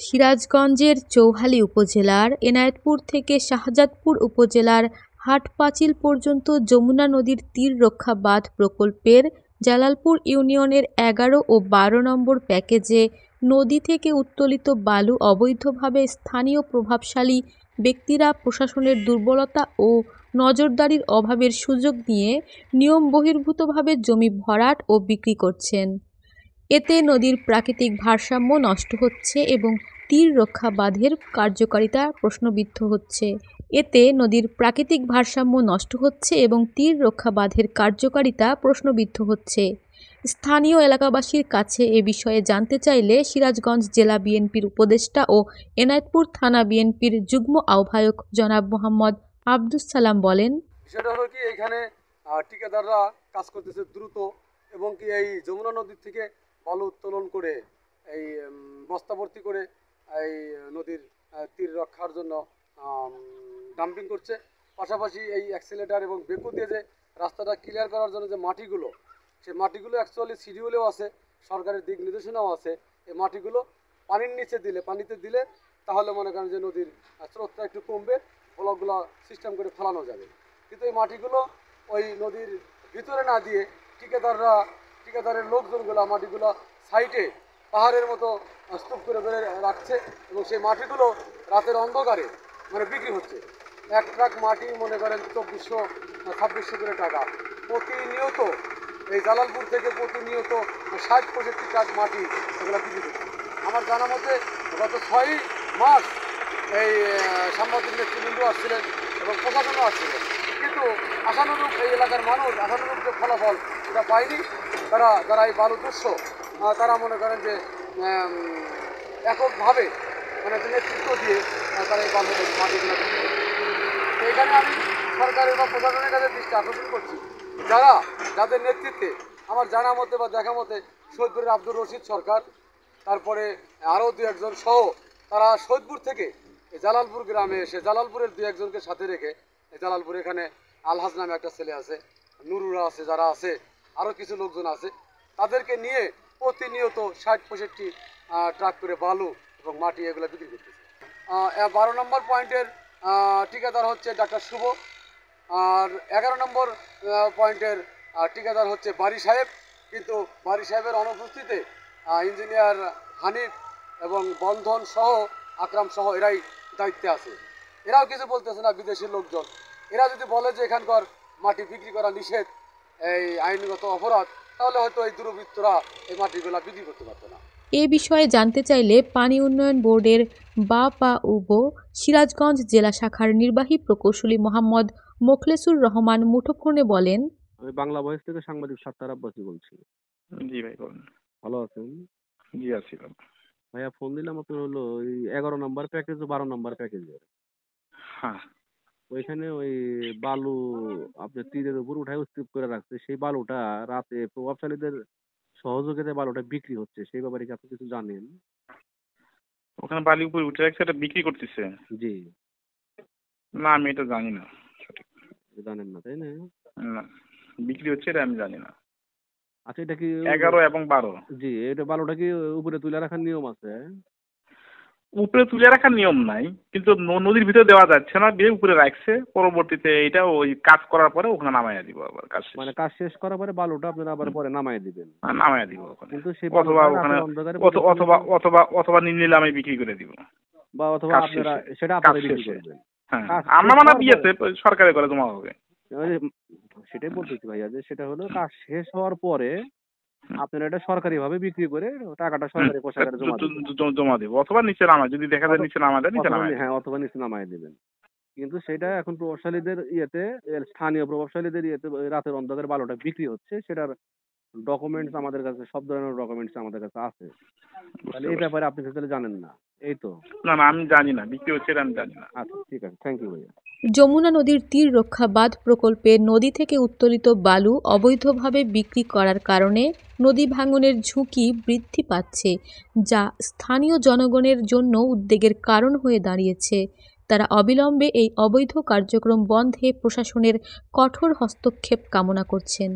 সিরাজগঞ্জের চৌহালি উপজেলার এনায়েতপুর থেকে শাহজাদপুর উপজেলার হাটপাঁচিল পর্যন্ত যমুনা নদীর তীর রক্ষা বাঁধ প্রকল্পের জালালপুর ইউনিয়নের ১১ ও ১২ নম্বর প্যাকেজে নদী থেকে উত্তোলিত বালু অবৈধভাবে স্থানীয় প্রভাবশালী ব্যক্তিরা প্রশাসনের দুর্বলতা ও নজরদারির অভাবের সুযোগ নিয়ে নিয়ম বহির্ভূতভাবে জমি ভরাট ও বিক্রি করছেন। এতে নদীর প্রাকৃতিক ভারসাম্য নষ্ট হচ্ছে এবং তীর রক্ষা বাঁধের কার্যকারিতা প্রশ্নবিদ্ধ হচ্ছে। স্থানীয় এলাকাবাসীর কাছে এ বিষয়ে জানতে চাইলে সিরাজগঞ্জ জেলা বিএনপির উপদেষ্টা ও এনায়েতপুর থানা বিএনপির যুগ্ম আহ্বায়ক জনাব মোহাম্মদ আব্দুস সালাম বলেন, সেটা হলো কি এখানে ঠিকাদাররা কাজ করতেছে দ্রুত এবং কি এই যমুনা নদীর থেকে বালু উত্তোলন করে এই বস্তা ভর্তি করে এই নদীর তীর রক্ষার জন্য ডাম্পিং করছে। পাশাপাশি এই অ্যাক্সিলেটার এবং বেকু দিয়ে যে রাস্তাটা ক্লিয়ার করার জন্য যে মাটিগুলো, সেই মাটিগুলো অ্যাকচুয়ালি শিডিউলেও আছে, সরকারের দিক নির্দেশনাও আছে। এই মাটিগুলো পানির নিচে পানিতে দিলে তাহলে মনে করেন যে নদীর স্রোতটা একটু কমবে, ব্লকগুলো সিস্টেম করে ফেলানো যাবে। কিন্তু এই মাটিগুলো ওই নদীর ভিতরে না দিয়ে ঠিকাদারের লোকজনগুলো মাটিগুলো সাইডে পাহাড়ের মতো স্তূপ করে বেড়ে রাখছে এবং সেই মাটিগুলো রাতের অন্ধকারে বিক্রি হচ্ছে। এক ট্রাক মাটি মনে করেন ২৪০০-২৬০০ করে টাকা প্রতিনিয়ত। এই জালালপুর থেকে প্রতিনিয়ত ৬০-৬৫ ট্রাক মাটি এগুলো বিক্রি করছে। আমার জানা মতে গত ৬ মাস এই সাংবাদিক নেতৃবৃন্দ আসছিলেন এবং প্রশাসনও আসছিলেন, কিন্তু আশানুরূপ এই এলাকার মানুষ আশানুরূপ যে ফলাফল এটা পায়নি। যারা এই বালু দস্যু তারা মনে করেন যে এককভাবে নেতৃত্ব দিয়ে তারা এই বালু মাটিগুলো বিক্রি করছে। তো এখানে আমি সরকারের বা প্রশাসনের কাছে দৃষ্টি আকর্ষণ করছি, যাদের নেতৃত্বে আমার জানা মতে বা দেখা মতে সৈয়দপুরের আব্দুর রশিদ সরকার, তারপরে আরও ২-১ জন সহ তারা সৈয়দপুর থেকে জালালপুর গ্রামে এসে জালালপুরের ২-১ জনকে সাথে রেখে জালালপুর এখানে আলহাজ নামে একটা ছেলে আছে, নুরুরা আছে, যারা আছে আরও কিছু লোকজন আছে, তাদেরকে নিয়ে প্রতিনিয়ত ৬০-৬৫ ট্রাক করে বালু এবং মাটি এগুলো বিক্রি করতেছে। ১২ নম্বর পয়েন্টের ঠিকাদার হচ্ছে ডাক্তার শুভ, আর ১১ নম্বর পয়েন্টের ঠিকাদার হচ্ছে বারি সাহেব। কিন্তু বারি সাহেবের অনুপস্থিতিতে ইঞ্জিনিয়ার হানিফ এবং বন্ধন সহ আকরাম সহ এরাই দায়িত্বে আছে। এরাও কিছু বলতেছে না, বিদেশি লোকজন। এরা যদি বলে যে এখানকার মাটি বিক্রি করা নিষেধ, এই আইনগত অপরাধ, তাহলে হয়তো এই দুর্বৃত্তরা এই মাটিগুলো বিক্রি করতে পারতো না। এ বিষয়ে জানতে চাইলে পানি উন্নয়ন বোর্ডের বাপাউব সিরাজগঞ্জ জেলা শাখার নির্বাহী প্রকৌশলী মোহাম্মদ মোখলেসুর রহমান মুঠোফোনে বলেন, আমি বাংলা ভয়েস থেকে সাংবাদিক সাত্তার আব্বাসী বলছি। জি ভাই বলেন। ভালো আছেন? জি আছি ভাইয়া। ফোন দিলাম আপনার হলো ওই ১১ নম্বর প্যাকেজ ও ১২ নম্বর প্যাকেজের। হ্যাঁ, ওইখানে ওই বালু আপনার তীরের উপর উঠায় স্তূপ করে রাখছে। সেই বালুটা রাতে প্রভাবশালীদের সহযোগিতায় বালুটা বিক্রি হচ্ছে। সেই ব্যাপারে কি আপনি কিছু জানেন? ওখানে বালি উপরে উঠে রাখছে, এটা বিক্রি করতেছে? জি না, আমি এটা জানি না। সঠিক জানেন না, তাই না? না, বিক্রি হচ্ছে এটা আমি জানি না। আচ্ছা, এটা কি ১১ এবং ১২? জি, এটা বালুটা কি উপরে তুলে রাখার নিয়ম আছে? উপরে তুলে রাখার নিয়ম নাই, কিন্তু নদীর ভিতরে দেওয়া যাচ্ছে না, দিয়ে উপরে রাখছে। পরবর্তীতে এটা ওই কাজ করার পরে ওখানে নামাইয়া দিব। আবার কাজ শেষ করার পরে বালুটা আপনারা আবার পরে নামাইয়া দিবেন? নামাইয়া দিব ওখানে, কিন্তু সেই অথবা ওখানে অথবা নিলামে বিক্রি করে দিব, বা অথবা আপনারা সেটা আপনারা বিক্রি করবেন। হ্যাঁ, আমরা বিয়েতে সরকারের করে জমা হবে। সেটাই বলতেছি ভাইয়া, যে সেটা হলো কাজ শেষ হওয়ার পরে আপনারা এটা সরকারি ভাবে বিক্রি করে টাকাটা সরকারি কোষাগারে জমা দেব, অথবা নিচে নামায়, যদি দেখা যায় নিচে নামায় দেয়, হ্যাঁ, অথবা নিচে নামায় দেবেন। কিন্তু সেটা এখন প্রভাবশালীদের স্থানীয় প্রভাবশালীদের রাতের অন্ধকারে বালুটা বিক্রি হচ্ছে, সেটার ডকুমেন্টস আমাদের কাছে, সব ধরনের ডকুমেন্টস আমাদের কাছে আছে। তাহলে এই ব্যাপারে আপনি তাহলে জানেন না? এই তো না, আমি জানি না বিক্রি হচ্ছে, আমি জানি না। আচ্ছা, ঠিক আছে, থ্যাংক ইউ ভাইয়া। যমুনা নদীর তীর রক্ষা বাঁধ প্রকল্পে নদী থেকে উত্তোলিত বালু অবৈধভাবে বিক্রি করার কারণে নদী ভাঙনের ঝুঁকি বৃদ্ধি পাচ্ছে, যা স্থানীয় জনগণের জন্য উদ্বেগের কারণ হয়ে দাঁড়িয়েছে। তারা অবিলম্বে এই অবৈধ কার্যক্রম বন্ধে প্রশাসনের কঠোর হস্তক্ষেপ কামনা করছেন।